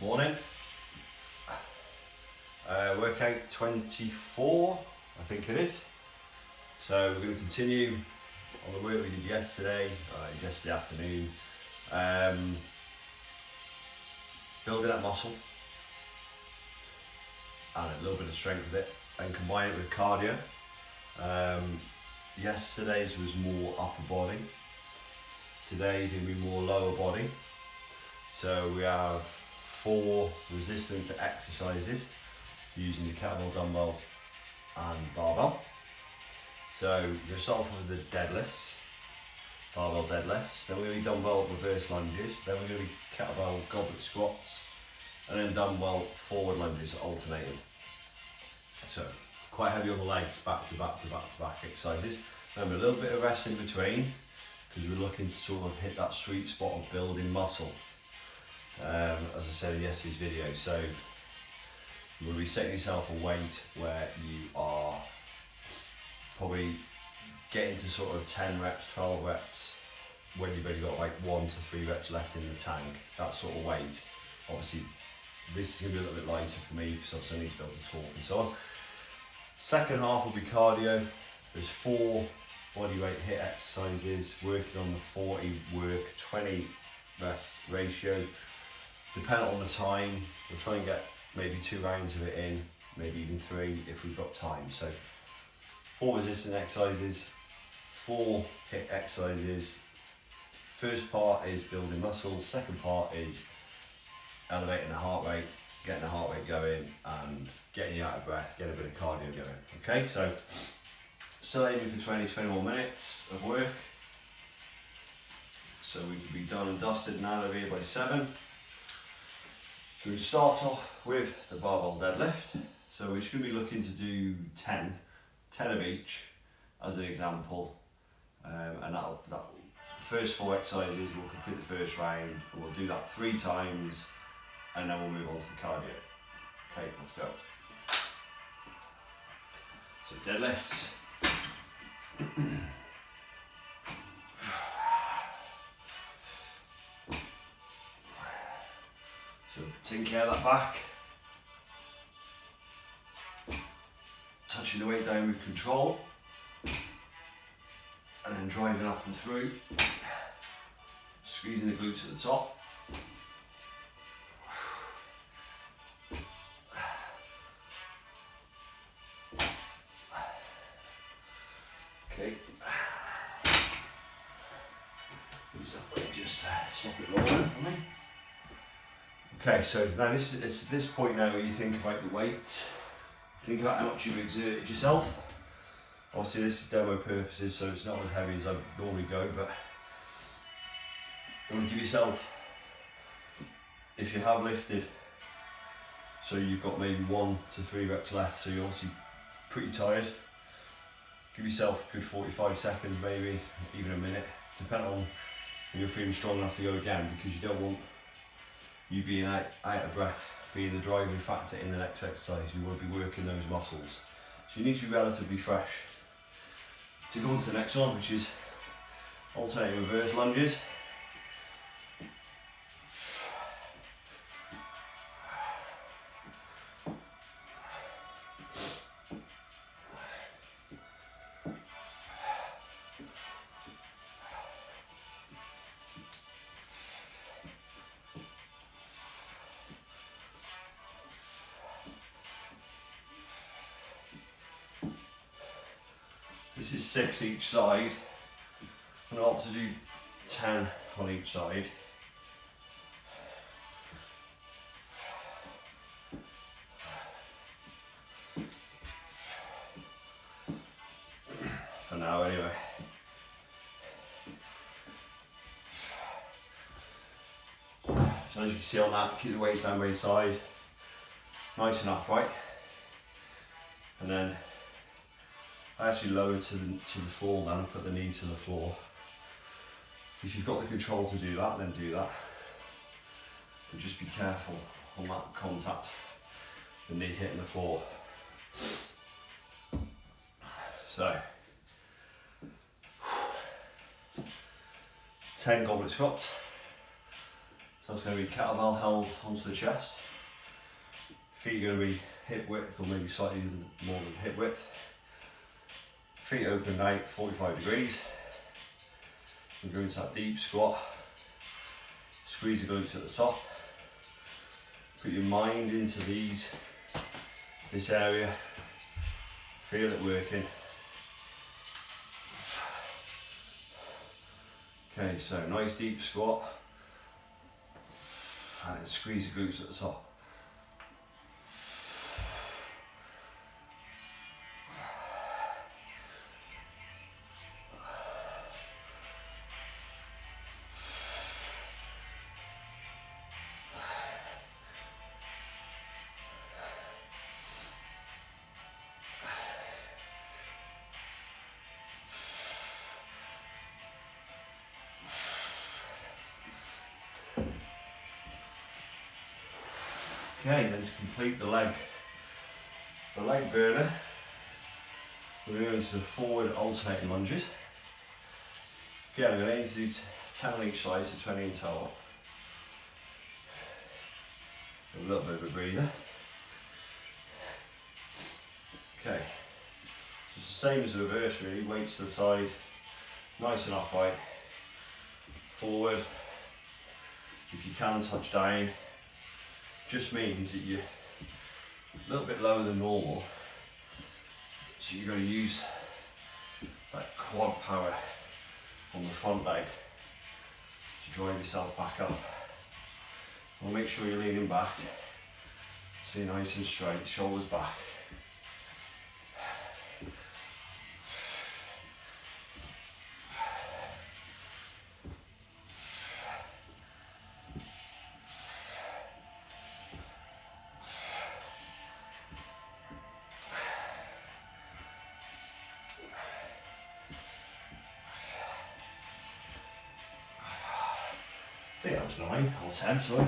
Morning. Workout 24, I think it is. So we're going to continue on the work we did yesterday afternoon. Building that muscle and a little bit of strength with it and combine it with cardio. Yesterday's was more upper body. Today's going to be more lower body. So we have 4 resistance exercises using the kettlebell, dumbbell and barbell. So you're going to start off with the deadlifts, barbell deadlifts, then we're going to be dumbbell reverse lunges, then we're going to be kettlebell goblet squats, and then dumbbell forward lunges alternating. So quite heavy on the legs, back to back to back to back exercises. Remember, a little bit of rest in between because we're looking to sort of hit that sweet spot of building muscle. As I said in yesterday's video, so you will be setting yourself a weight where you are probably getting to sort of 10 reps, 12 reps when you've only got like 1 to 3 reps left in the tank, that sort of weight. Obviously this is going to be a little bit lighter for me because obviously I need to be able to talk and so on. Second half will be cardio. There's 4 bodyweight HIIT exercises, working on the 40 work, 20 rest ratio. Depending on the time, we'll try and get maybe 2 rounds of it in, maybe even 3 if we've got time. So 4 resistance exercises, 4 HIIT exercises. First part is building muscle, second part is elevating the heart rate, getting the heart rate going and getting you out of breath, getting a bit of cardio going. Okay, so still aiming for 20-21 minutes of work. So we can be done and dusted and out of here by 7. So we start off with the barbell deadlift. So we're just going to be looking to do 10 of each as an example. And that first 4 exercises, we'll complete the first round and we'll do that 3 times and then we'll move on to the cardio. Okay, let's go. So deadlifts. So taking care of that back, touching the weight down with control, and then driving up and through, squeezing the glutes at the top. Okay, just stop it rolling for me. Okay, so now it's this point now where you think about the weight, think about how much you've exerted yourself. Obviously this is demo purposes, so it's not as heavy as I normally go, but you want to give yourself, if you have lifted, so you've got maybe 1 to 3 reps left, so you're obviously pretty tired, give yourself a good 45 seconds maybe, even a minute, depending on when you're feeling strong enough to go again, because you don't want you being out of breath being the driving factor in the next exercise. You want to be working those muscles. So you need to be relatively fresh. To go on to the next one, which is alternating reverse lunges. This is 6 each side. I'm going to opt to do 10 on each side. For now anyway. So as you can see on that, keep the weights down by your side, nice and upright. And then I actually lower to the floor then and put the knee to the floor. If you've got the control to do that, then do that. But just be careful on that contact, the knee hitting the floor. So 10 goblet squats. So it's going to be kettlebell held onto the chest. Feet are going to be hip width or maybe slightly more than hip width. Feet open out 45 degrees. We're going to that deep squat. Squeeze the glutes at the top. Put your mind into this area. Feel it working. Okay, so nice deep squat. And then squeeze the glutes at the top. Okay, then to complete the leg burner, we're going to the forward alternating lunges. Again, I'm going to aim to do 10 on each side, so 20 in total. A little bit of a breather. Okay, so it's the same as the reverse really, weights to the side, nice and upright. Forward, if you can touch down. Just means that you're a little bit lower than normal, so you're going to use that quad power on the front leg to drive yourself back up. Well, make sure you're leaning back so you're nice and straight, shoulders back. I think that was 9 or 10, sorry.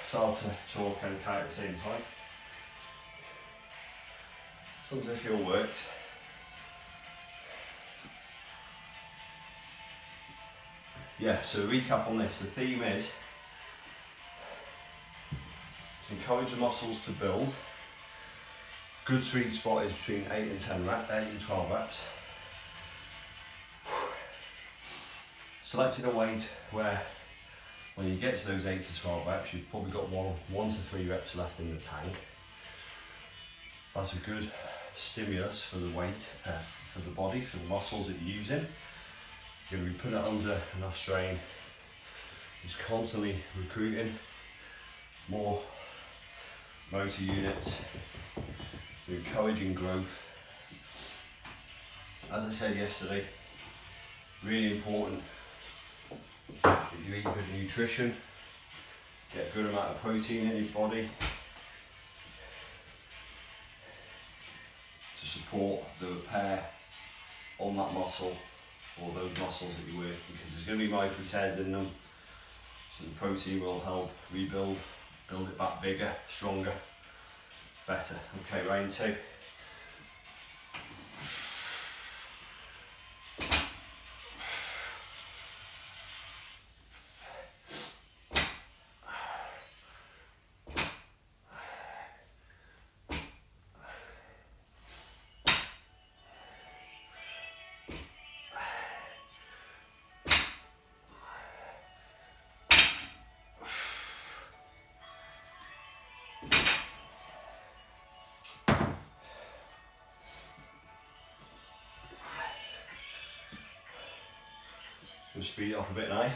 It's hard to talk and count at the same time. As long as they feel worked. Yeah, so recap on this. The theme is to encourage the muscles to build. Good sweet spot is between 8 and 12 reps. Selecting a weight where when you get to those 8 to 12 reps, you've probably got 1 to 3 reps left in the tank. That's a good stimulus for the weight, for the body, for the muscles that you're using. You're going to be putting it under enough strain. Just constantly recruiting more motor units. You're encouraging growth. As I said yesterday, really important that you eat good nutrition, get a good amount of protein in your body to support the repair on that muscle or those muscles that you're working, because there's going to be micro tears in them, so the protein will help rebuild, build it back bigger, stronger, better. Okay, round 2. Just speed it up a bit now.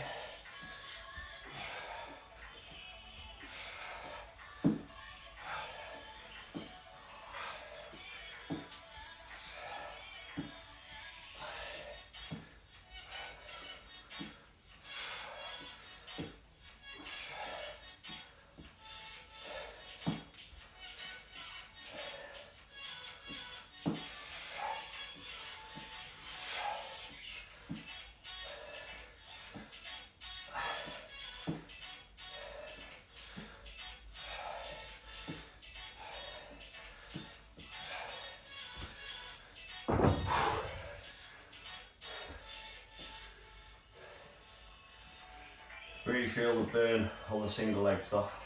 Really feel the burn on the single leg stuff.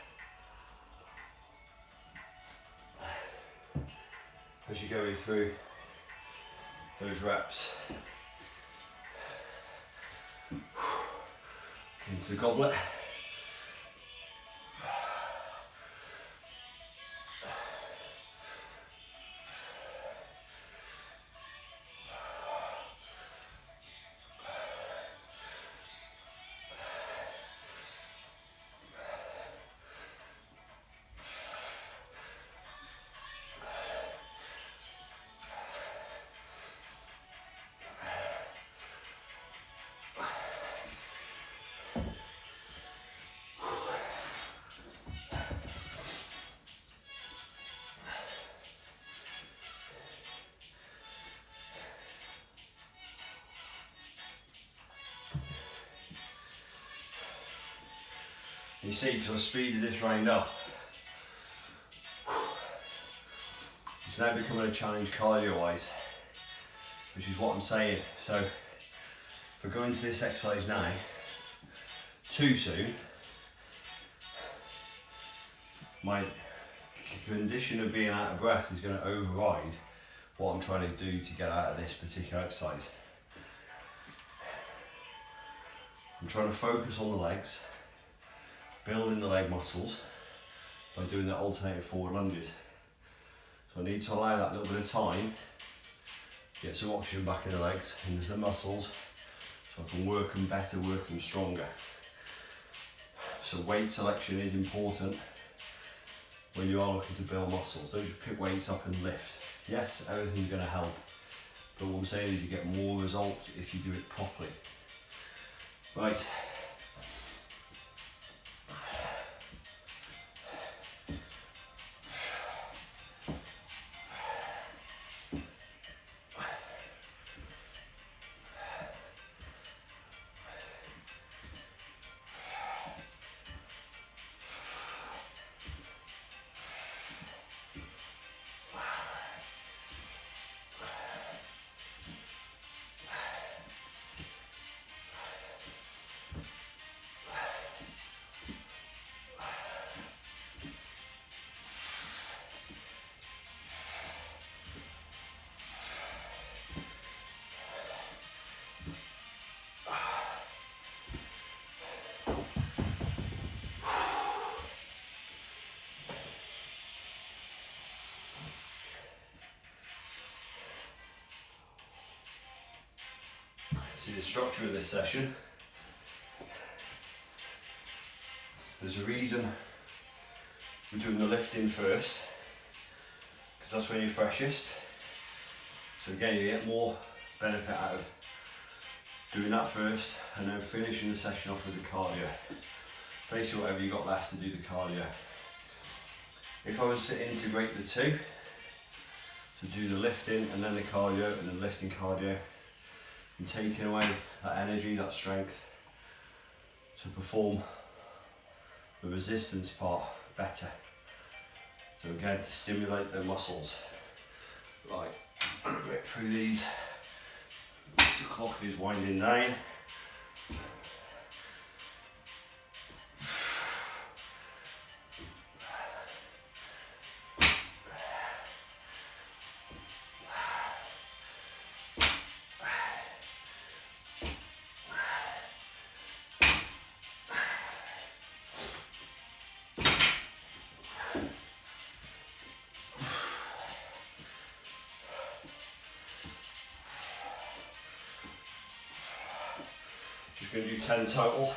As you're going through those reps. Into the goblet. You see, so I speeded this round up. It's now becoming a challenge cardio-wise, which is what I'm saying. So if I go into this exercise now too soon, my condition of being out of breath is going to override what I'm trying to do to get out of this particular exercise. I'm trying to focus on the legs, building the leg muscles by doing the alternating forward lunges. So I need to allow that little bit of time, get some oxygen back in the legs, into the muscles, so I can work them better, work them stronger. So weight selection is important when you are looking to build muscles. Don't just pick weights up and lift. Yes, everything's going to help, but what I'm saying is you get more results if you do it properly. Right. See the structure of this session. There's a reason we're doing the lifting first, because that's when you're freshest. So again, you get more benefit out of doing that first and then finishing the session off with the cardio. Basically whatever you got left to do the cardio. If I was to integrate the two, to do the lifting and then the cardio and then lifting cardio, and taking away that energy, that strength to perform the resistance part better. So again, to stimulate the muscles. Right, rip through these. The clock is winding down. Just going to do 10 total.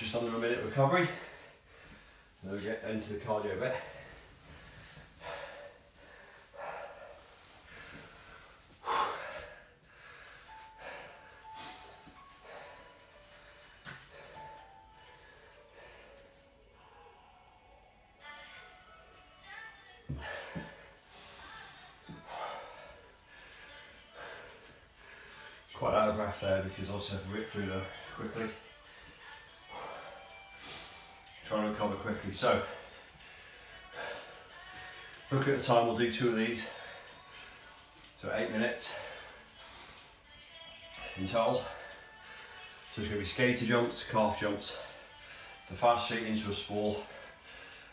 just under a minute recovery. Then we get into the cardio bit. Quite out of breath there because also have to rip through them quickly. Trying to recover quickly. So, look at the time, we'll do 2 of these. So 8 minutes in total. So it's going to be skater jumps, calf jumps, the fast feet into a sprawl,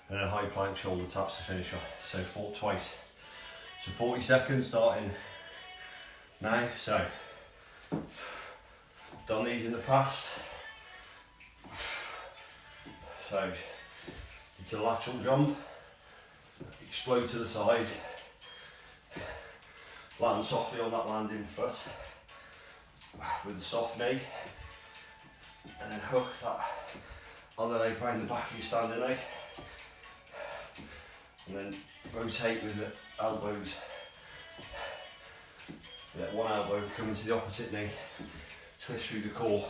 and then a high plank shoulder taps to finish off. So twice. So 40 seconds starting now. So done these in the past. So it's a lateral jump, explode to the side, land softly on that landing foot with a soft knee, and then hook that other leg behind the back of your standing leg, and then rotate with the elbows. One elbow coming to the opposite knee, twist through the core.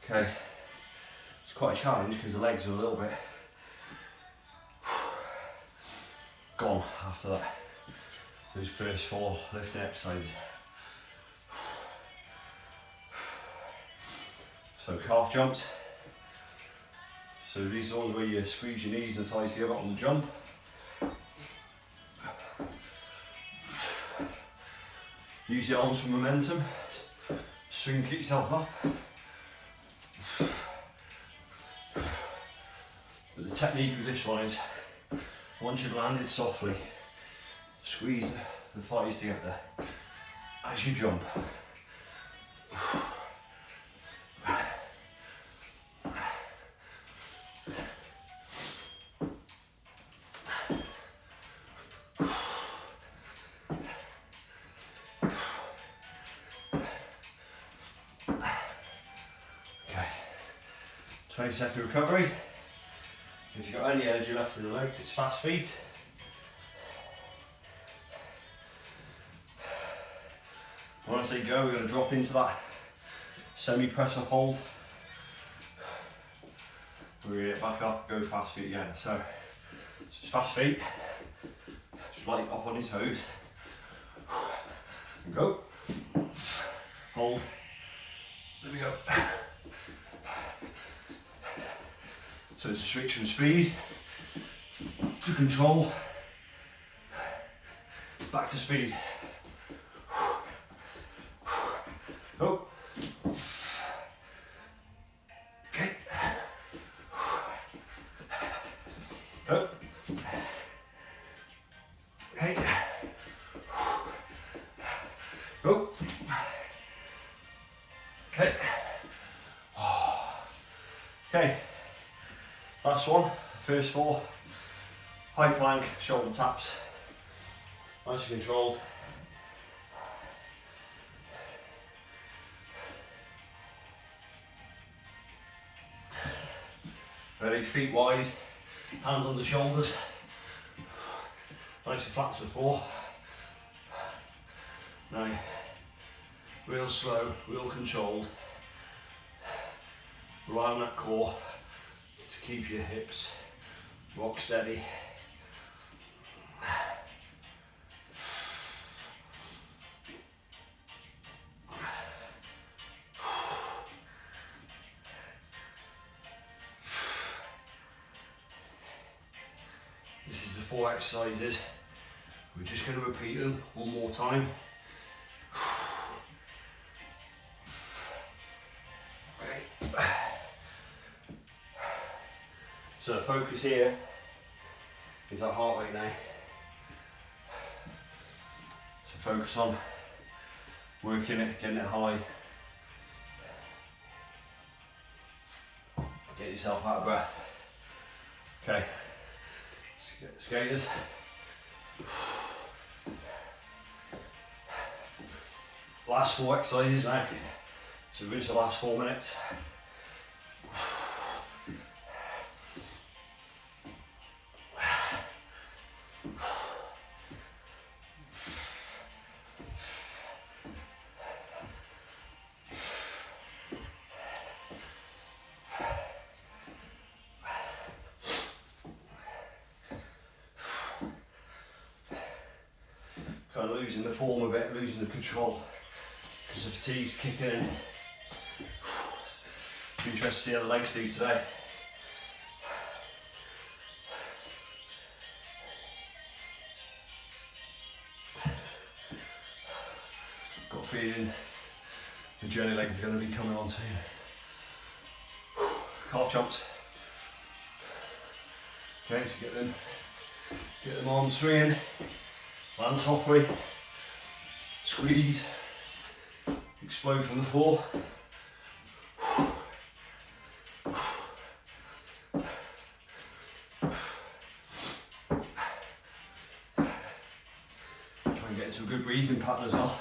Okay, it's quite a challenge because the legs are a little bit gone after that. Those first 4 lifting exercises. So calf jumps. So these are the ones where you squeeze your knees and thighs together on the jump. Use your arms for momentum. Swing to get yourself up. But the technique with this one is, once you've landed softly, squeeze the thighs together as you jump. Okay, 20-second recovery. If you've got any energy left in the legs, it's fast feet. When I say go, we're going to drop into that semi-press up hold. We're going to get back up, go fast feet again. So it's fast feet, just light up on your toes. And go. Hold. There we go. So it's a switch from speed to control, back to speed. Oh. Okay. Oh. Okay. Oh. Okay. Okay. Last one, first 4, high plank, shoulder taps, nice and controlled. Ready, feet wide, hands on the shoulders, nice and flat as before. Now, real slow, real controlled, rely on that core to keep your hips rock steady. This is the 4 exercises. We're just going to repeat them one more time. So the focus here is that heart rate now. So focus on working it, getting it high. Get yourself out of breath. Okay, skaters. Last 4 exercises now. So we're into the last 4 minutes. Kind of losing the form a bit, losing the control because the fatigue's kicking in. Be interested to see how the legs do today. Got a feeling the jelly legs are going to be coming on soon. Calf jumps. Okay, so get them arms swinging. Land softly, squeeze, explode from the floor. Try and get into a good breathing pattern as well.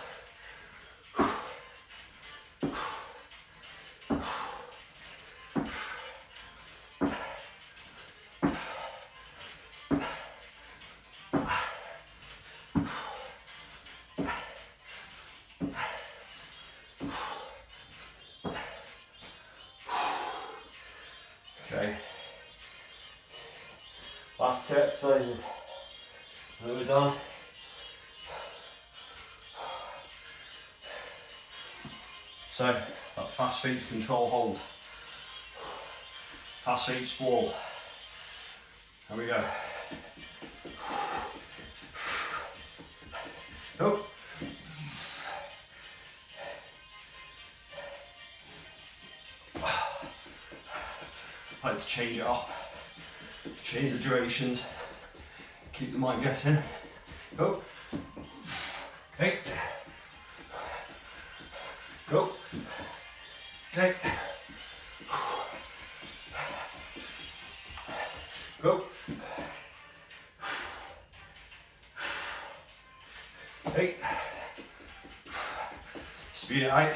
Okay, last 2 exercises, and then we're done. So, that fast feet control hold, fast feet sprawl. There we go. Go. I like to change it up, change the durations, keep the mind guessing. Go. Okay. Go. Okay. Go. Okay. Speed it out.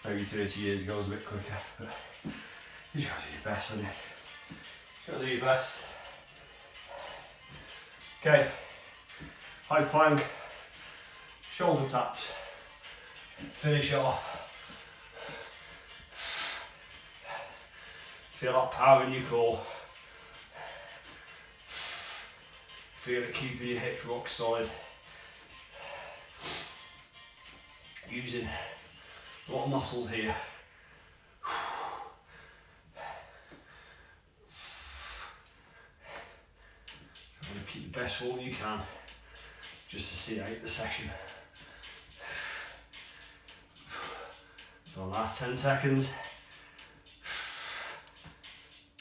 Maybe 30 years ago it was a bit quicker, but you just gotta do your best, haven't you? You gotta do your best. Okay, high plank, shoulder taps, finish it off. Feel that power in your core. Feel it keeping your hips rock solid. Using a lot of muscles here. Trying to keep the best form you can, just to see out the session. So last 10 seconds.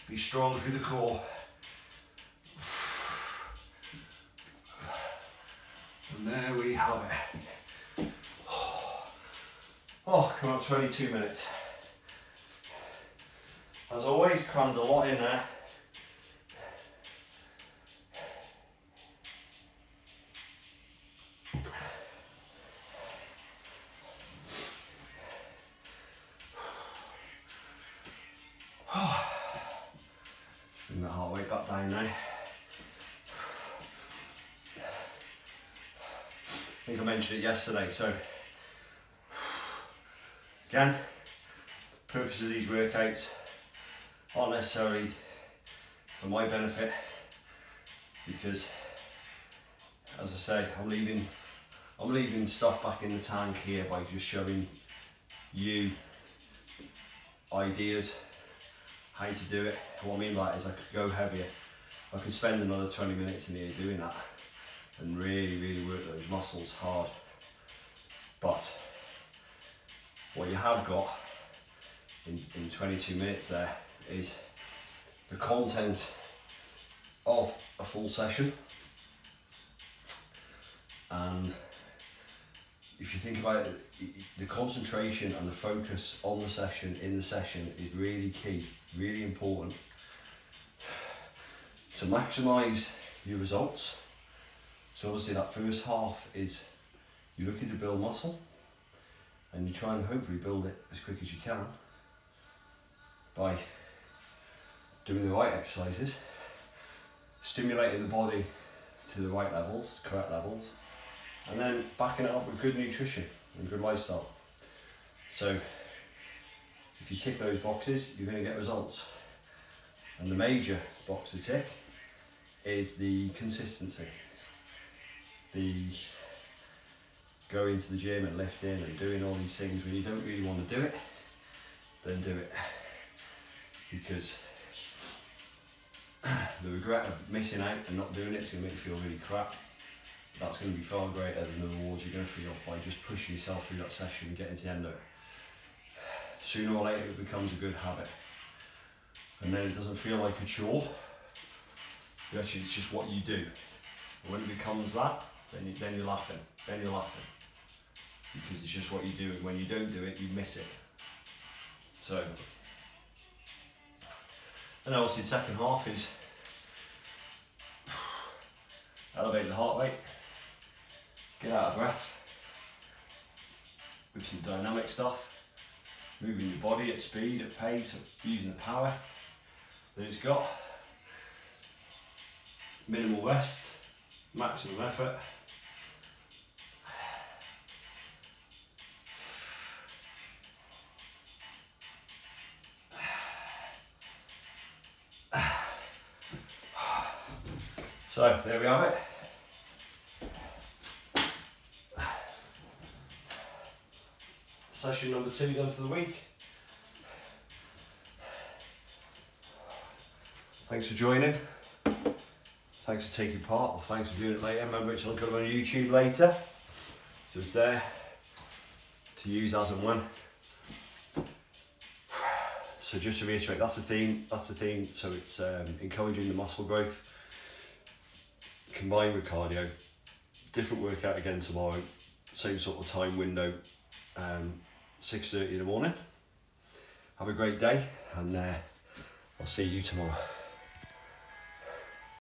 Be strong through the core. And there we have it. Oh, come on, 22 minutes. As always, crammed a lot in there. Bring that heart rate back down now. I think I mentioned it yesterday, so again, purpose of these workouts aren't necessarily for my benefit, because as I say, I'm leaving stuff back in the tank here by just showing you ideas how to do it. What I mean by it is I could go heavier. I could spend another 20 minutes in here doing that and really work those muscles hard. But what you have got in 22 minutes there is the content of a full session. And if you think about it, the concentration and the focus on the session, in the session, is really key, really important to maximise your results. So obviously that first half is you're looking to build muscle, and you try and hopefully build it as quick as you can by doing the right exercises, stimulating the body to the right levels, correct levels, and then backing it up with good nutrition and good lifestyle. So if you tick those boxes, you're going to get results. And the major box to tick is the consistency. The going to the gym and lifting and doing all these things when you don't really want to do it, then do it. Because the regret of missing out and not doing it is going to make you feel really crap. That's going to be far greater than the rewards you're going to feel by just pushing yourself through that session and getting to the end of it. Sooner or later it becomes a good habit, and then it doesn't feel like a chore. Actually, it's just what you do. And when it becomes that, then you're laughing. Then you're laughing because it's just what you do, and when you don't do it, you miss it. So, and obviously the second half is elevate the heart rate, get out of breath with some dynamic stuff, moving your body at speed, at pace, using the power that it's got, minimal rest, maximum effort. So there we have it. Session number 2 done for the week. Thanks for joining. Thanks for taking part, or thanks for doing it later. Remember, it's going to go on YouTube later, so it's there to use as and when. So just to reiterate, that's the theme. So it's encouraging the muscle growth combined with cardio. Different workout again tomorrow, same sort of time window, 6:30 in the morning. Have a great day, and I'll see you tomorrow.